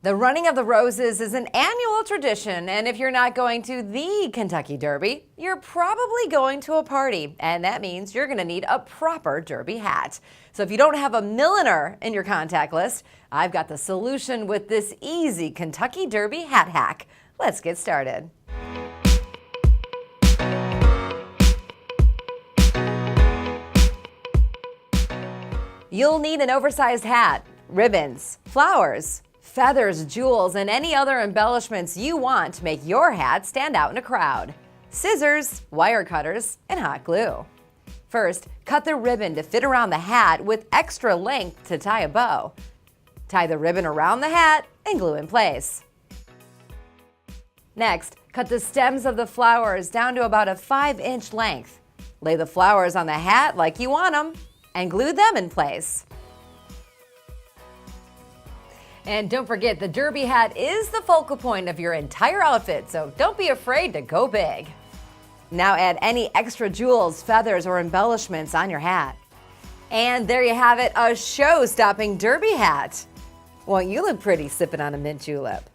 The Running of the Roses is an annual tradition, and if you're not going to the Kentucky Derby, you're probably going to a party, and that means you're going to need a proper derby hat. So if you don't have a milliner in your contact list, I've got the solution with this easy Kentucky Derby hat hack. Let's get started. You'll need an oversized hat, ribbons, flowers, feathers, jewels, and any other embellishments you want to make your hat stand out in a crowd. Scissors, wire cutters, and hot glue. First, cut the ribbon to fit around the hat with extra length to tie a bow. Tie the ribbon around the hat and glue in place. Next, cut the stems of the flowers down to about a 5-inch length. Lay the flowers on the hat like you want them and glue them in place. And don't forget, the derby hat is the focal point of your entire outfit, so don't be afraid to go big. Now add any extra jewels, feathers, or embellishments on your hat. And there you have it, a show-stopping derby hat. Won't you look pretty sipping on a mint julep?